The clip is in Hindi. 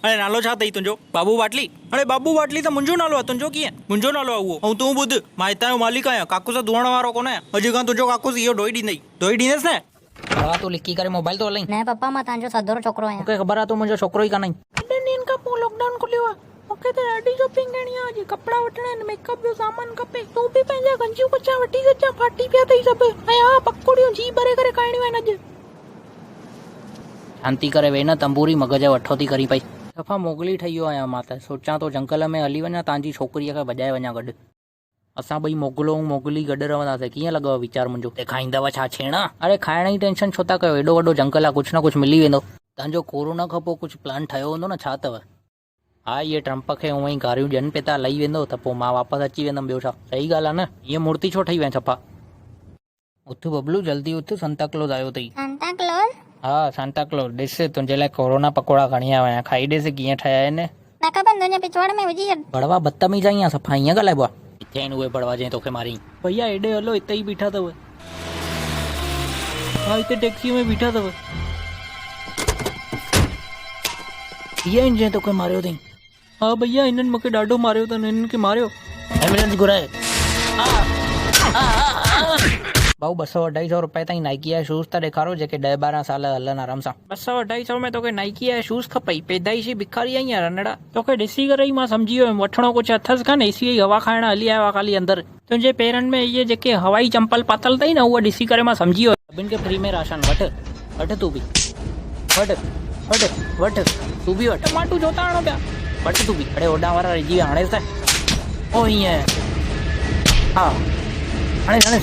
अरे नालो छा अथई तुंहिंजो? बाबू बाटली? अरे बाबू बाटली त मुंहिंजो नालो आहे, तुंहिंजो कीअं? मुंहिंजो नालो आहे उहो। ऐं तूं ॿुध, मां हितां जो मालिक आहियां, काकूस धोअण वारो कोन आहियां। अॼु खां तुंहिंजो काकूस इहो धोई ॾींदई, धोई ॾींदसि न। बड़वा तू लिकी करे मोबाइल तो हलाई? न पापा, मां तव्हांजो सदोरो छोकिरो आहियां। मूंखे ख़बर आहे तू मुंहिंजो छोकिरो ई कान आहीं। एॾनि ॾींहंनि खां पोइ लॉकडाउन खुलियो आहे, मूंखे त ॾाढी शॉपिंग करणी आहे। अॼु कपिड़ा वठणा आहिनि, मेकअप जो सामान खपे। तूं बि पंहिंजा गंजियूं कचा वठी अचां, फाटी पिया अथई सभु। ऐं हा, पकोड़ियूं जी भरे करे खाइणियूं आहिनि अॼु। शांति करे वेह न, तंबूरी मगज वठो थी करी पई। सफ़ा मोगली ठही वियो आहियां मां त। सोचां थो जंगल में हली वञा, तव्हांजी छोकिरीअ खे बजाए वञा गॾु। असां ॿई मोगलो ऐं मोगली गॾु रहंदासीं। कीअं लॻव वीचार मुंहिंजो? ते खाईंदव छा छेणा? अरे खाइण जी टेंशन छो था कयो? एॾो वॾो जंगल आहे, कुझु न कुझु मिली वेंदो। तव्हांजो कोरोना खां पोइ कुझु प्लान ठहियो हूंदो न, छा अथव? हा, इहे ट्रम्प खे उअं ई गारियूं ॾियनि पिया था, लही वेंदो त पोइ मां वापसि अची वेंदुमि। ॿियो छा? सही ॻाल्हि आहे न। हीअं मूर्ति छो ठही वञे सफ़ा? उथ बबलू, जल्दी उथ, सांता क्लॉज आयो अथई। Santa Claus? हा, सांता क्लॉज। ॾिस, तुंहिंजे लाइ कोरोना पकोड़ा खणी आयो आहियां, खाई ॾिस कीअं ठहिया आहिनि। न खपनि, तुंहिंजे पिछवाड़ में विझी छॾ। बड़वा बदतमीज़ आहीं सफ़ा, हीअं ॻाल्हाइबो आहे? किथे आहिनि उहे बड़वा जंहिं तोखे मारी? भैया हेॾे हलो, हिते ई बीठा अथव। हा, हिते टैक्सीअ में बीठा अथव। इहे आहिनि जंहिं तोखे मारियो अथई? हा भैया, हिननि मूंखे ॾाढो मारियो अथनि, हिननि खे मारियो। एम्बुलेंस घुराए। भाऊ 200-250 रुपए ताईं नाइकी जा शूज़ त ॾेखारो जेके 10-12 साल हलनि आराम सां। 200-250 में तोखे नाइकी जा शूज़ खपई? पैदाइशी भिखारी आहीं या रनड़ा? तोखे ॾिसी करे ई मां सम्झी वियुमि, वठिणो कुझु अथसि कान, एसी जी हवा खाइण हली आयो आहे ख़ाली अंदरि। तुंहिंजे पेरनि में इहे जेके हवाई चंपल पातल अथई न, उहा ॾिसी करे मां सम्झी वियो। सभिनि खे फ्री में राशन। वठ तूं बि वठ तूं बि वठ। टमाटू छो था आणो पिया? वठ तूं बि। अड़े होॾां वारा रहिजी विया, हाणेसि त। ओ हीअं। हा, हाणे